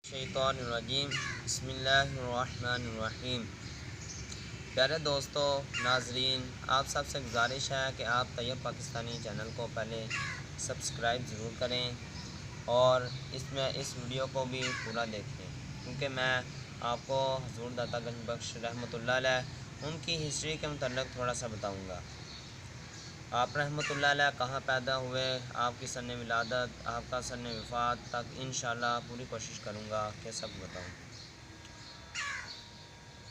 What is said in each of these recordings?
شیطان الرجیم بسم اللہ الرحمن الرحیم۔ پیارے دوستو ناظرین، آپ سب سے گزارش ہے کہ آپ طیب پاکستانی چینل کو پہلے سبسکرائب ضرور کریں اور اس ویڈیو کو بھی پورا دیکھیں، کیونکہ میں آپ کو حضور داتا گنج بخش رحمۃ اللہ علیہ ان کی ہسٹری کے متعلق تھوڑا سا بتاؤں گا۔ آپ رحمۃ اللہ علیہ کہاں پیدا ہوئے، آپ کی سن ولادت، آپ کا سن وفات تک انشاءاللہ پوری کوشش کروں گا کہ سب بتاؤں۔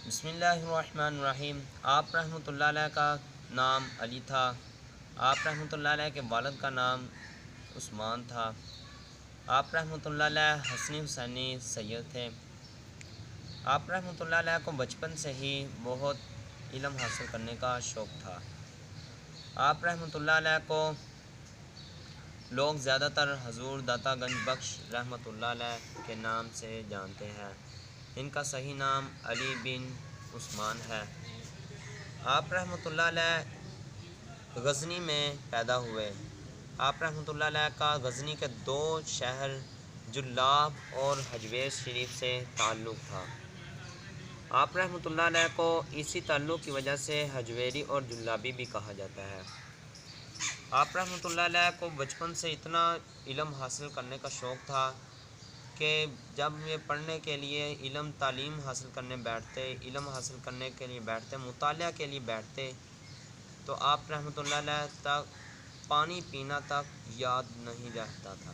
بسم اللہ الرحمن الرحیم۔ آپ رحمۃ اللہ علیہ کا نام علی تھا۔ آپ رحمۃ اللہ علیہ کے والد کا نام عثمان تھا۔ آپ رحمۃ اللہ علیہ حسنی حسینی سید تھے۔ آپ رحمۃ اللہ علیہ کو بچپن سے ہی بہت علم حاصل کرنے کا شوق تھا۔ آپ رحمۃ اللہ علیہ کو لوگ زیادہ تر حضور داتا گنج بخش رحمۃ اللہ علیہ کے نام سے جانتے ہیں۔ ان کا صحیح نام علی بن عثمان ہے۔ آپ رحمۃ اللہ علیہ غزنی میں پیدا ہوئے۔ آپ رحمۃ اللہ علیہ کا غزنی کے دو شہر جلاب اور حجویز شریف سے تعلق تھا۔ آپ رحمۃ اللہ علیہ کو اسی تعلق کی وجہ سے حجویری اور جلابی بھی کہا جاتا ہے۔ آپ رحمۃ اللہ علیہ کو بچپن سے اتنا علم حاصل کرنے کا شوق تھا کہ جب یہ پڑھنے کے لیے تعلیم حاصل کرنے بیٹھتے، علم حاصل کرنے کے لیے بیٹھتے، مطالعہ کے لیے بیٹھتے، تو آپ رحمۃ اللہ علیہ تک پانی پینا تک یاد نہیں رہتا تھا۔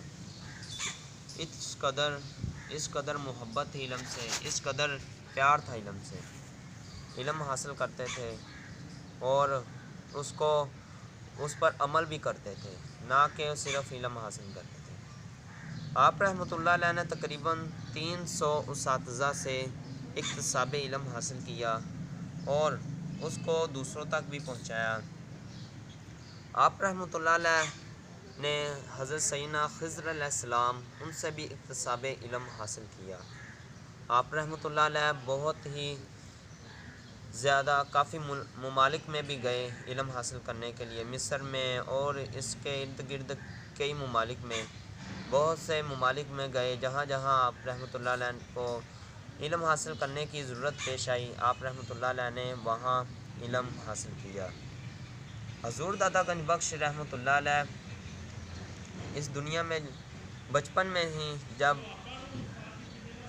اس قدر محبت تھی علم سے، اس قدر پیار تھا علم سے۔ علم حاصل کرتے تھے اور اس پر عمل بھی کرتے تھے، نہ کہ صرف علم حاصل کرتے تھے۔ آپ رحمۃ اللہ علیہ نے تقریباً 300 اساتذہ سے اکتساب علم حاصل کیا اور اس کو دوسروں تک بھی پہنچایا۔ آپ رحمۃ اللہ علیہ نے حضرت سیدنا خضر علیہ السلام ان سے بھی اکتساب علم حاصل کیا۔ آپ رحمۃ اللہ علیہ بہت ہی زیادہ کافی ممالک میں بھی گئے علم حاصل کرنے کے لیے، مصر میں اور اس کے ارد گرد کئی ممالک میں، بہت سے ممالک میں گئے جہاں جہاں آپ رحمۃ اللہ علیہ کو علم حاصل کرنے کی ضرورت پیش آئی، آپ رحمۃ اللہ علیہ نے وہاں علم حاصل کیا۔ حضور داتا گنج بخش رحمۃ اللہ علیہ اس دنیا میں بچپن میں ہی جب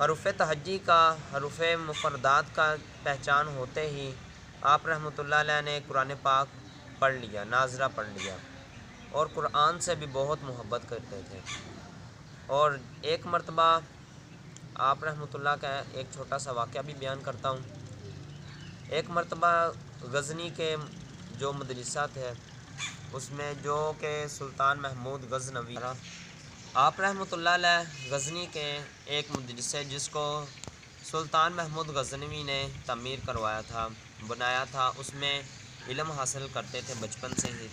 حروف تہجی کا، حروف مفردات کا پہچان ہوتے ہی آپ رحمۃ اللہ علیہ نے قرآن پاک پڑھ لیا، ناظرہ پڑھ لیا اور قرآن سے بھی بہت محبت کرتے تھے۔ اور ایک مرتبہ آپ رحمۃ اللہ کا ایک چھوٹا سا واقعہ بھی بیان کرتا ہوں۔ ایک مرتبہ غزنی کے جو مدرسہ تھے اس میں جو کہ سلطان محمود غزنوی، آپ رحمۃ اللہ علیہ غزنی کے ایک مدرسے جس کو سلطان محمود غزنوی نے تعمیر کروایا تھا، بنایا تھا، اس میں علم حاصل کرتے تھے بچپن سے ہی،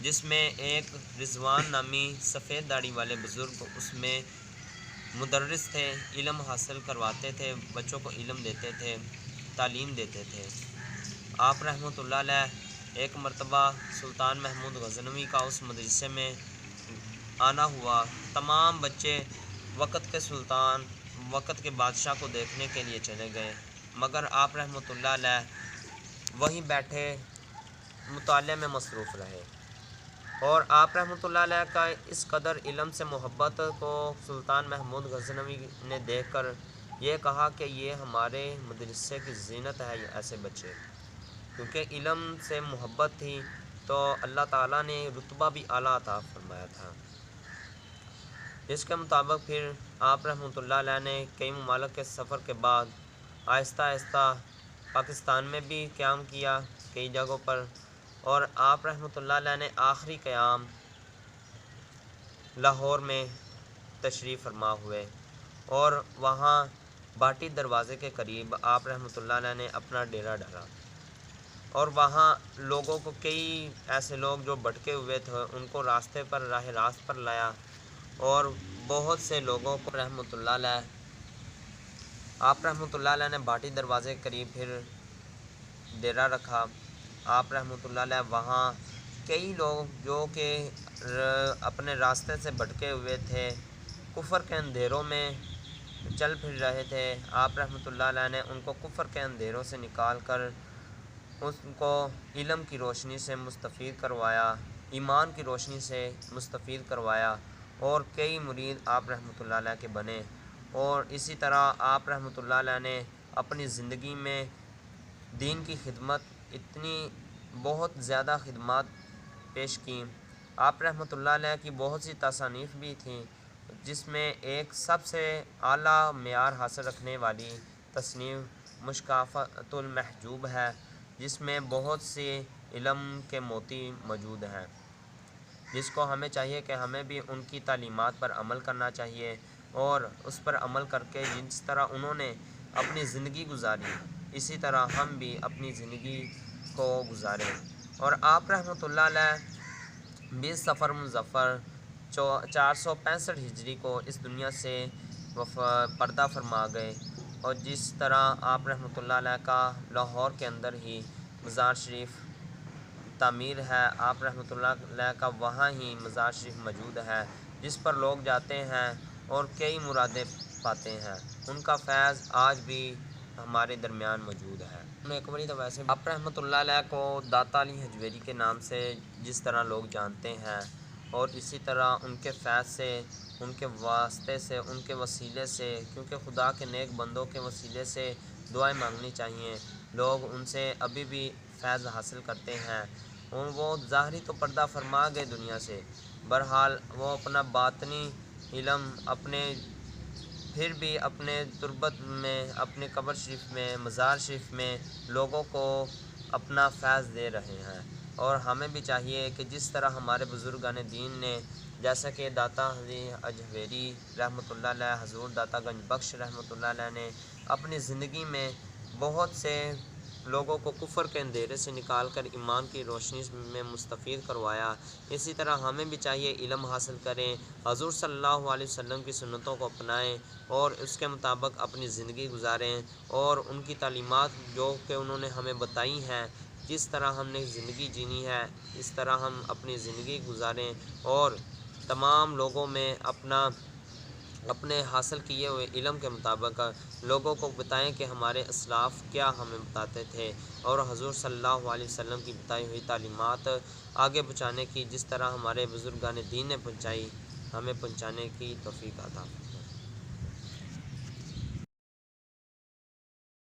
جس میں ایک رضوان نامی سفید داڑھی والے بزرگ اس میں مدرس تھے، علم حاصل کرواتے تھے، بچوں کو علم دیتے تھے، تعلیم دیتے تھے۔ آپ رحمۃ اللہ علیہ ایک مرتبہ سلطان محمود غزنوی کا اس مدرسے میں آنا ہوا، تمام بچے وقت کے سلطان، وقت کے بادشاہ کو دیکھنے کے لیے چلے گئے، مگر آپ رحمۃ اللہ علیہ وہیں بیٹھے مطالعے میں مصروف رہے۔ اور آپ رحمۃ اللہ علیہ کا اس قدر علم سے محبت کو سلطان محمود غزنوی نے دیکھ کر یہ کہا کہ یہ ہمارے مدرسے کی زینت ہے، یہ ایسے بچے، کیونکہ علم سے محبت تھی تو اللہ تعالیٰ نے رتبہ بھی اعلیٰ عطا فرمایا تھا۔ اس کے مطابق پھر آپ رحمۃ اللہ علیہ نے کئی ممالک کے سفر کے بعد آہستہ آہستہ پاکستان میں بھی قیام کیا کئی جگہوں پر، اور آپ رحمۃ اللہ علیہ نے آخری قیام لاہور میں تشریف فرما ہوئے اور وہاں بھاٹی دروازے کے قریب آپ رحمۃ اللہ علیہ نے اپنا ڈیرا ڈالا، اور وہاں لوگوں کو، کئی ایسے لوگ جو بھٹکے ہوئے تھے ان کو راستے پر، راہ راست پر لایا، اور بہت سے لوگوں کو رحمۃ اللہ علیہ، آپ رحمۃ اللہ علیہ نے بھاٹی دروازے کے قریب پھر ڈیرا رکھا۔ آپ رحمۃ اللہ علیہ وہاں کئی لوگ جو کہ اپنے راستے سے بھٹکے ہوئے تھے، کفر کے اندھیروں میں چل پھر رہے تھے، آپ رحمۃ اللہ علیہ نے ان کو کفر کے اندھیروں سے نکال کر ان کو علم کی روشنی سے مستفید کروایا، ایمان کی روشنی سے مستفید کروایا، اور کئی مرید آپ رحمۃ اللہ علیہ کے بنے۔ اور اسی طرح آپ رحمۃ اللہ علیہ نے اپنی زندگی میں دین کی خدمت اتنی بہت زیادہ خدمات پیش کیں۔ آپ رحمۃ اللہ علیہ کی بہت سی تصانیف بھی تھیں، جس میں ایک سب سے اعلیٰ معیار حاصل رکھنے والی تصنیف مشکافۃ المحجوب ہے، جس میں بہت سے علم کے موتی موجود ہیں، جس کو ہمیں چاہیے کہ ہمیں بھی ان کی تعلیمات پر عمل کرنا چاہیے، اور اس پر عمل کر کے جس طرح انہوں نے اپنی زندگی گزاری اسی طرح ہم بھی اپنی زندگی کو گزاریں۔ اور آپ رحمۃ اللہ علیہ 20 صفر مظفر 465 ہجری کو اس دنیا سے پردہ فرما گئے، اور جس طرح آپ رحمۃ اللہ علیہ کا لاہور کے اندر ہی مزار شریف تعمیر ہے، آپ رحمۃ اللہ علیہ کا وہاں ہی مزار شریف موجود ہے، جس پر لوگ جاتے ہیں اور کئی مرادیں پاتے ہیں۔ ان کا فیض آج بھی ہمارے درمیان موجود ہے۔ ایک بڑی تو ویسے آپ رحمۃ اللہ علیہ کو داتا علی حجویری کے نام سے جس طرح لوگ جانتے ہیں، اور اسی طرح ان کے فیض سے، ان کے واسطے سے، ان کے وسیلے سے، کیونکہ خدا کے نیک بندوں کے وسیلے سے دعائیں مانگنی چاہیے، لوگ ان سے ابھی بھی فیض حاصل کرتے ہیں۔ اور وہ ظاہری تو پردہ فرما گئے دنیا سے، بہرحال وہ اپنا باطنی علم پھر بھی اپنے تربت میں، اپنے قبر شریف میں، مزار شریف میں لوگوں کو اپنا فیض دے رہے ہیں۔ اور ہمیں بھی چاہیے کہ جس طرح ہمارے بزرگان دین نے، جیسا کہ داتا علی حجویری رحمۃ اللہ علیہ، حضور داتا گنج بخش رحمۃ اللہ علیہ نے اپنی زندگی میں بہت سے لوگوں کو کفر کے اندھیرے سے نکال کر ایمان کی روشنی میں مستفید کروایا، اسی طرح ہمیں بھی چاہیے علم حاصل کریں، حضور صلی اللہ علیہ وسلم کی سنتوں کو اپنائیں اور اس کے مطابق اپنی زندگی گزاریں، اور ان کی تعلیمات جو کہ انہوں نے ہمیں بتائی ہیں، جس طرح ہم نے زندگی جینی ہے اس طرح ہم اپنی زندگی گزاریں، اور تمام لوگوں میں اپنے حاصل کیے ہوئے علم کے مطابق لوگوں کو بتائیں کہ ہمارے اسلاف کیا ہمیں بتاتے تھے، اور حضور صلی اللہ علیہ وسلم کی بتائی ہوئی تعلیمات آگے پہنچانے کی، جس طرح ہمارے بزرگان دین نے پہنچائی، ہمیں پہنچانے کی توفیق عطا فرمائے۔